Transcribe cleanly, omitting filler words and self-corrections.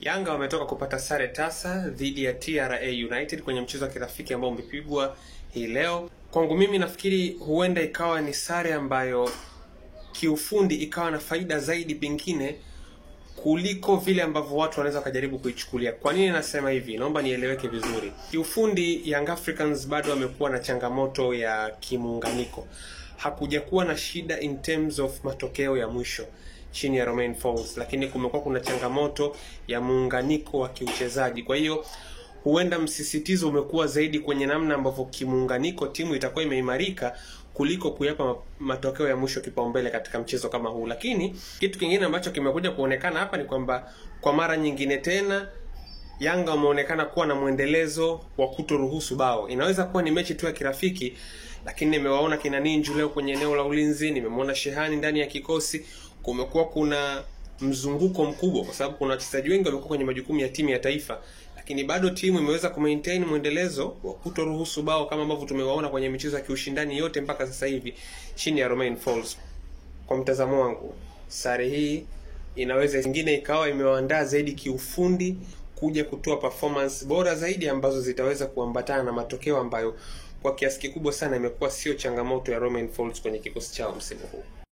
Yanga wametoka kupata sare tasa dhidi ya TRA United kwenye mchezo wa kirafiki ambao umepigwa hii leo. Kwangu mimi nafikiri huenda ikawa ni sare ambayo kiufundi ikawa na faida zaidi pengine kuliko vile ambavyo watu wanaweza kujaribu kuichukulia. Kwa nini nasema hivi? Naomba nieleweke vizuri. Kiufundi Young Africans bado wamekuwa na changamoto ya kimuunganiko. Hakuja kuwa na shida in terms of matokeo ya mwisho chini ya Romain Folz, lakini kumekuwa kuna changamoto ya muunganiko wa kiuchezaji. Kwa hiyo huenda msisitizo umekuwa zaidi kwenye namna ambavyo kimuunganiko timu itakuwa imeimarika kuliko kuyapa matokeo ya mwisho kipaumbele katika mchezo kama huu. Lakini kitu kingine ambacho kimekuja kuonekana hapa ni kwamba kwa mara nyingine tena Yanga wameonekana kuwa na muendelezo wa kutoruhusu bao. Inaweza kuwa ni mechi tu ya kirafiki, lakini nimewaona kina Ninju leo kwenye eneo la ulinzi, nimemwona Shehani ndani ya kikosi. Kumekuwa kuna mzunguko mkubwa kwa sababu kuna wachezaji wengi wamekuwa kwenye majukumu ya timu ya taifa, lakini bado timu imeweza kumaintain muendelezo wa kutoruhusu bao kama ambavyo tumewaona kwenye michezo ya kiushindani yote mpaka sasa hivi chini ya Romain Folz. Kwa mtazamo wangu, sare hii inaweza nyingine ikawa imewaandaa zaidi kiufundi kuja kutoa performance bora zaidi ambazo zitaweza kuambatana na matokeo ambayo kwa kiasi kikubwa sana imekuwa sio changamoto ya Romain Folz kwenye kikosi chao msimu huu.